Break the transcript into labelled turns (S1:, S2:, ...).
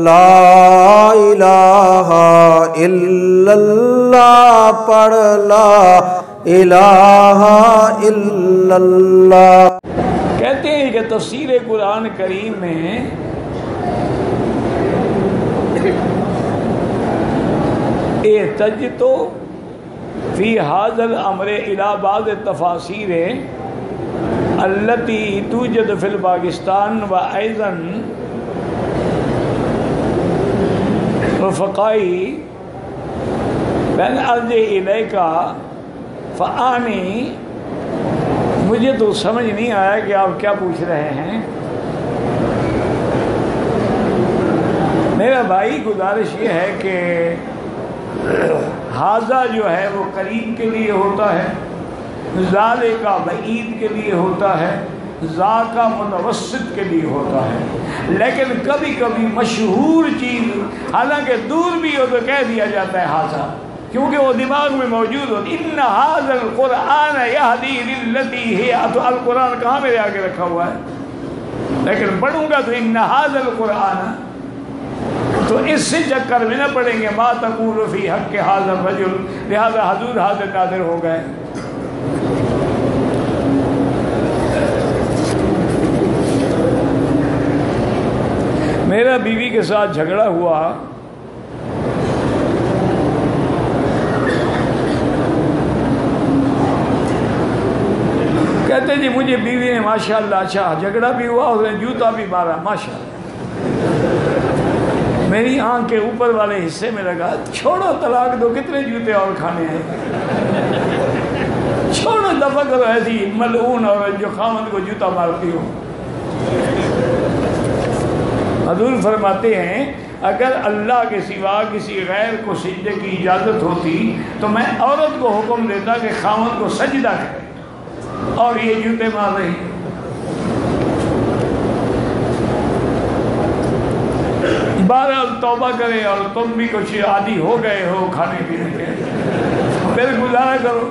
S1: لا الہ الا اللہ پڑھ لا الہ الا اللہ۔
S2: کہتے ہیں کہ تفسیر قرآن کریم میں احتجتو فی ھذا الامر الی بعض التفاسیر التي توجد فی الپاکستان و ایضا رفقائی بین ارجع الیکا فآنی، مجھے تو سمجھ نہیں آیا کہ آپ کیا پوچھ رہے ہیں۔ میرا بھائی گزارش یہ ہے کہ حاضہ جو ہے وہ قریب کے لیے ہوتا ہے، ذالے کا بعید کے لیے ہوتا ہے، ذا کا متوسط کے لیے ہوتا ہے، لیکن کبھی کبھی مشہور چیز حالانکہ دور بھی ہو تو کہہ دیا جاتا ہے حاضہ، کیونکہ وہ دماغ میں موجود ہو۔ ان ھذا القرآن یہدی للتی ہی، تو القرآن کہاں میرے آگے رکھا ہوا ہے، لیکن پڑھوں گا تو ان ھذا القرآن، تو اس سے چکر میں نہ پڑیں گے ما تقول فی حق ھذا الرجل، لہذا حضور حاضر ناظر ہو گئے۔ میرا بیوی کے ساتھ جھگڑا ہوا، کہتے جی مجھے بیوی نے ماشاءاللہ اچھا جھگڑا بھی ہوا، اس نے جوتا بھی مارا ماشاءاللہ، میری آنکھ کے اوپر والے حصے میں لگا چھوڑو طلاق دو، کتنے جوتے اور کھانے ہیں، چھوڑو دفع کرو ایسی ملعون اور جو خامد کو جوتا مارتی ہو۔ حضور فرماتے ہیں اگر اللہ کے سوا کسی غیر کو سجدے کی اجازت ہوتی تو میں عورت کو حکم دیتا کہ خامد کو سجدہ کرے، اور یہ جوتے مار رہی ہیں۔ بہرحال توبہ کرے، اور تم بھی کچھ عادی ہو گئے ہو کھانے پینے کے، پھر گزارا کرو۔